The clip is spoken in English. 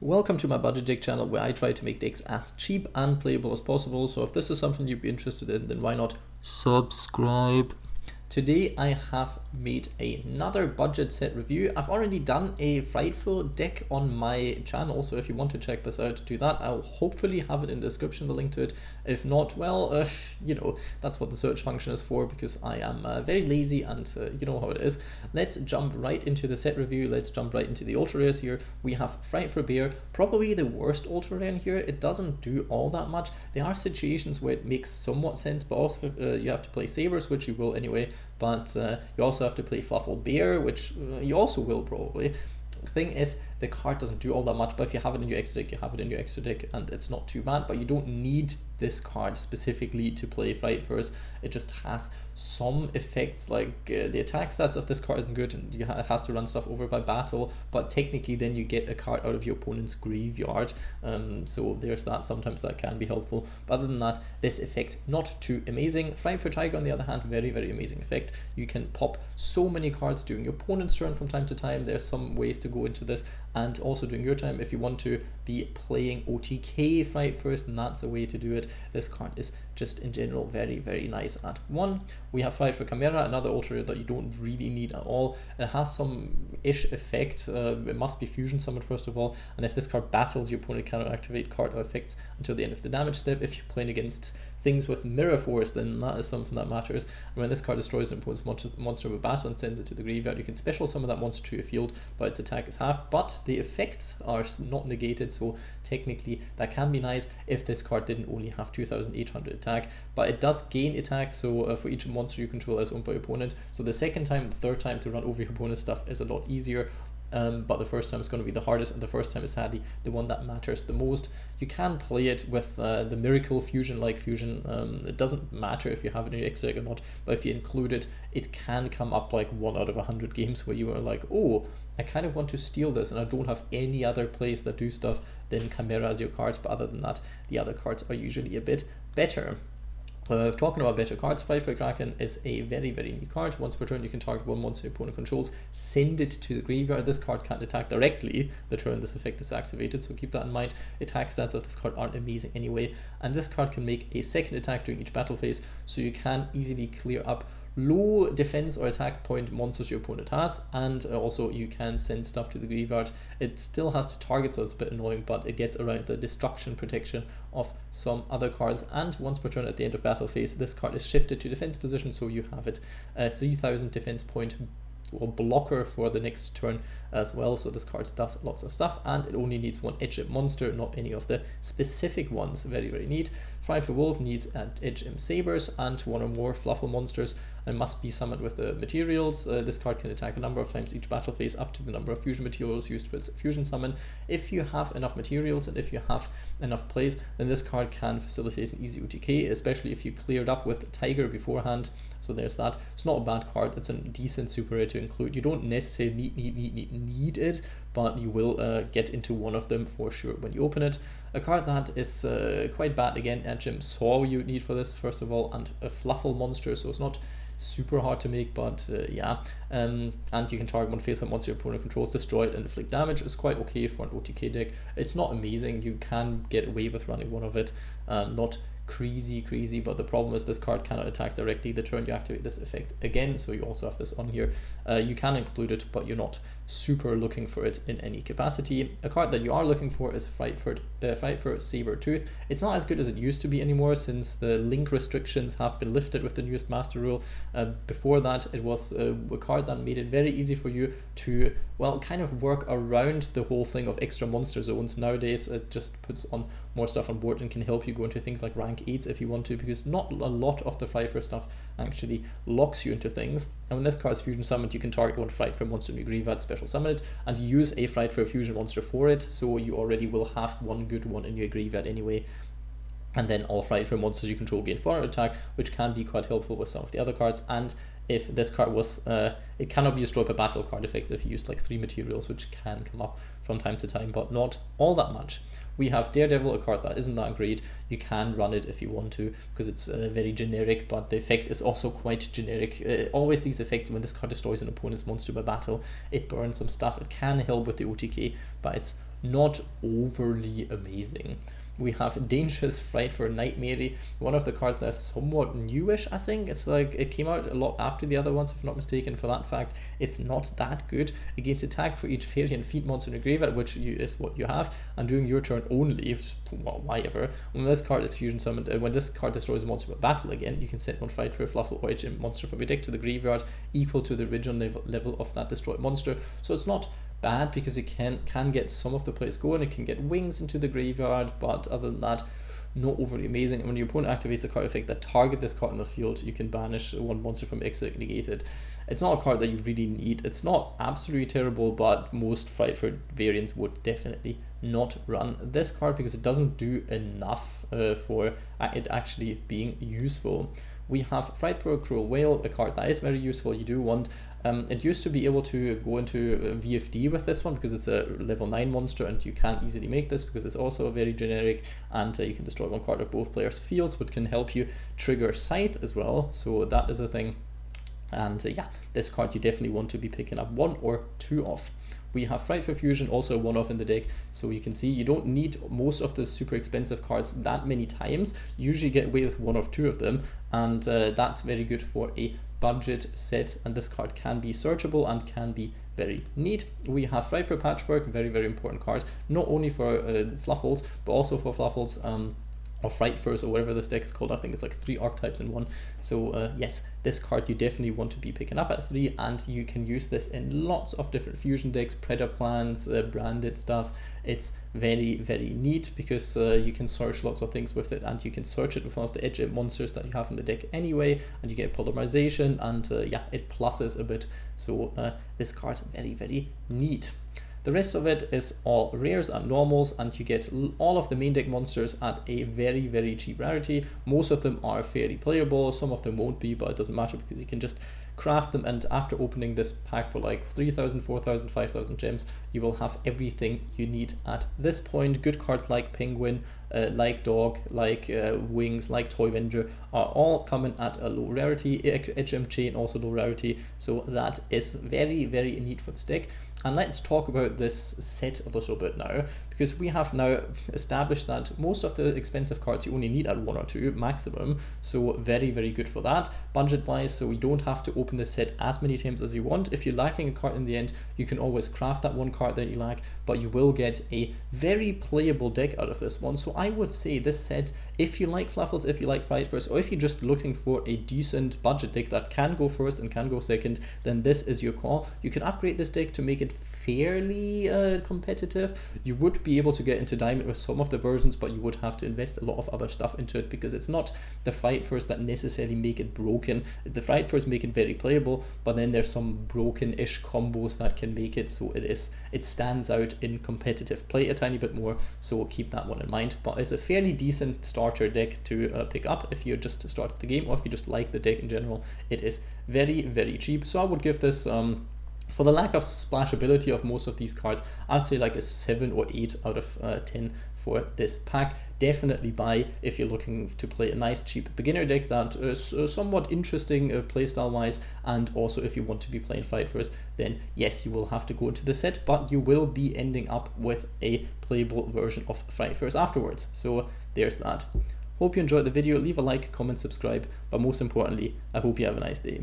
Welcome to my budget deck channel where I try to make decks as cheap and playable as possible. So if this is something you'd be interested in, then why not subscribe? Today I have made another budget set review. I've already done a Frightful deck on my channel, so if you want to check this out, do that. I'll hopefully have it in the description, the link to it. If not, well, you know, that's what the search function is for, because I am very lazy and you know how it is. Let's jump right into the set review. Let's jump right into the ultra rares here. We have Frightful Bear, probably the worst ultra rare in here. It doesn't do all that much. There are situations where it makes somewhat sense, but also you have to play Sabers, which you will anyway. But you also have to play Fluffal Bear, which you also will probably. The thing is, the card doesn't do all that much, but if you have it in your extra deck, you have it in your extra deck, and it's not too bad. But you don't need this card specifically to play Fright first. It just has some effects, like the attack stats of this card isn't good, and you has to run stuff over by battle. But technically, then you get a card out of your opponent's graveyard. So there's that. Sometimes that can be helpful. But other than that, this effect not too amazing. Fright for Tiger, on the other hand, very very amazing effect. You can pop so many cards during your opponent's turn from time to time. There's some ways to go into this, and also during your time, if you want to be playing OTK Fright first, and that's a way to do it. This card is just in general very very nice at 1. We have Fright for Chimera, another ultra rare that you don't really need at all. It has some ish effect. It must be fusion summoned first of all, and if this card battles, your opponent cannot activate card or effects until the end of the damage step. If you're playing against things with mirror force, then that is something that matters. And when this card destroys an opponent's monster with battle and sends it to the graveyard, you can special summon that monster to your field, but its attack is half, but the effects are not negated, so technically that can be nice if this card didn't only have 2800 attack. But it does gain attack, so for each monster you control as owned by your opponent, so the second time and the third time to run over your opponent's stuff is a lot easier. But the first time is going to be the hardest, and the first time is sadly the one that matters the most. You can play it with the Miracle Fusion, like Fusion. It doesn't matter if you have it in your extra deck or not, but if you include it, it can come up like 1 out of 100 games where you are like, oh, I kind of want to steal this and I don't have any other plays that do stuff, then Chimera as your cards. But other than that, the other cards are usually a bit better. Talking about better cards, Fight for Kraken is a very very neat card. Once per turn you can target one monster your opponent controls, send it to the graveyard. This card can't attack directly the turn this effect is activated, so keep that in mind. Attack stats of this card aren't amazing anyway, and this card can make a second attack during each battle phase, so you can easily clear up low defense or attack point monsters your opponent has, and also you can send stuff to the graveyard. It still has to target, so it's a bit annoying, but it gets around the destruction protection of some other cards. And once per turn at the end of battle phase, this card is shifted to defense position, so you have it 3000 defense point or blocker for the next turn as well. So this card does lots of stuff, and it only needs one edge imp monster, not any of the specific ones. Very very neat. Frightful Wolf needs edge imp sabers and 1 or more Fluffal monsters, and must be summoned with the materials. This card can attack a number of times each battle phase, up to the number of fusion materials used for its fusion summon. If you have enough materials and if you have enough plays, then this card can facilitate an easy OTK, especially if you cleared up with Tiger beforehand. So there's that. It's not a bad card. It's a decent super rare to include. You don't necessarily need it, but you will get into one of them for sure when you open it. A card that is quite bad, again, Jim Saw you need for this first of all, and a Fluffal monster, so it's not super hard to make, but yeah. And you can target one face-up monster your opponent controls, destroy it, and inflict damage. Is quite okay for an OTK deck. It's not amazing. You can get away with running one of it. Not crazy, but the problem is this card cannot attack directly the turn you activate this effect again, so you also have this on here. You can include it, but you're not super looking for it in any capacity. A card that you are looking for is Fight for Sabertooth. It's not as good as it used to be anymore, since the link restrictions have been lifted with the newest master rule. Before that, it was a card that made it very easy for you to, well, kind of work around the whole thing of extra monster zones. Nowadays it just puts on more stuff on board and can help you go into things like rank 8s if you want to, because not a lot of the Frightful stuff actually locks you into things. And when this card is fusion summoned, you can target one Frightful monster in your graveyard, special summon it, and use a Frightful fusion monster for it, so you already will have one good one in your graveyard anyway. And then all Frightful monsters you control gain 400 attack, which can be quite helpful with some of the other cards. And if this card was, it cannot be destroyed by battle card effects if you use like 3 materials, which can come up from time to time, but not all that much. We have Daredevil, a card that isn't that great. You can run it if you want to, because it's very generic, but the effect is also quite generic. Always these effects, when this card destroys an opponent's monster by battle, it burns some stuff. It can help with the OTK, but it's not overly amazing. We have Dangerous Frightful Nightmare, one of the cards that's somewhat newish, I think. It's like, it came out a lot after the other ones, if I'm not mistaken. For that fact, it's not that good. Against attack for each fairy and feet monster in the graveyard, which is what you have, and during your turn only, why ever, when this card is fusion summoned, when this card destroys a monster by battle again, you can set one Frightful Fluffal or a monster from your deck to the graveyard equal to the original level of that destroyed monster. So it's not bad, because it can get some of the plays going. It can get wings into the graveyard, but other than that, not overly amazing. And when your opponent activates a card effect that target this card in the field, you can banish one monster from exit negated. It's not a card that you really need. It's not absolutely terrible, but most Frightful variants would definitely not run this card, because it doesn't do enough for it actually being useful. We have Frightful Cruel Whale, a card that is very useful. You do want, it used to be able to go into VFD with this one, because it's a level 9 monster, and you can't easily make this because it's also very generic, and you can destroy one card of both players' fields, which can help you trigger Scythe as well, so that is a thing. And yeah, this card you definitely want to be picking up 1 or 2 of. We have Frightful Fusion, also a one-off in the deck, so you can see you don't need most of the super expensive cards that many times. You usually get away with 1 or 2 of them, and that's very good for a budget set, and this card can be searchable and can be very neat. We have Frightful Patchwork, very, very important cards, not only for Fluffals, but also for Fluffals, or Frightfurs, or whatever this deck is called. I think it's like 3 archetypes in one. So yes, this card you definitely want to be picking up at 3, and you can use this in lots of different fusion decks, Predator plans, branded stuff. It's very, very neat, because you can search lots of things with it, and you can search it with one of the edge monsters that you have in the deck anyway, and you get polymerization, and yeah, it pluses a bit. So this card, very, very neat. The rest of it is all rares and normals, and you get all of the main deck monsters at a very, very cheap rarity. Most of them are fairly playable, some of them won't be, but it doesn't matter, because you can just craft them, and after opening this pack for like 3,000, 4,000, 5,000 gems, you will have everything you need at this point. Good cards like Penguin, like Dog, like Wings, like Toy Avenger are all coming at a low rarity. HM Chain also low rarity, so that is very, very neat for this deck. And let's talk about this set a little bit now, because we have now established that most of the expensive cards you only need at 1 or 2 maximum, so very, very good for that budget wise. So we don't have to open this set as many times as you want. If you're lacking a card in the end, you can always craft that one card that you lack, but you will get a very playable deck out of this one. So I would say this set, if you like Fluffals, if you like Frightfurs, or if you're just looking for a decent budget deck that can go first and can go second, then this is your call. You can upgrade this deck to make it fairly competitive. You would be able to get into Diamond with some of the versions, but you would have to invest a lot of other stuff into it, because it's not the Frightfurs that necessarily make it broken. The Frightfurs make it very playable, but then there's some broken-ish combos that can make it so it stands out in competitive play a tiny bit more, so keep that one in mind. But it's a fairly decent starter deck to pick up if you're just starting the game, or if you just like the deck in general. It is very, very cheap, so I would give this for the lack of splashability of most of these cards, I'd say like a 7 or 8 out of 10 for this pack. Definitely buy if you're looking to play a nice cheap beginner deck that is somewhat interesting playstyle wise, and also if you want to be playing Frightfurs, then yes, you will have to go into the set, but you will be ending up with a playable version of Frightfurs afterwards. So there's that. Hope you enjoyed the video. Leave a like, comment, subscribe, but most importantly, I hope you have a nice day.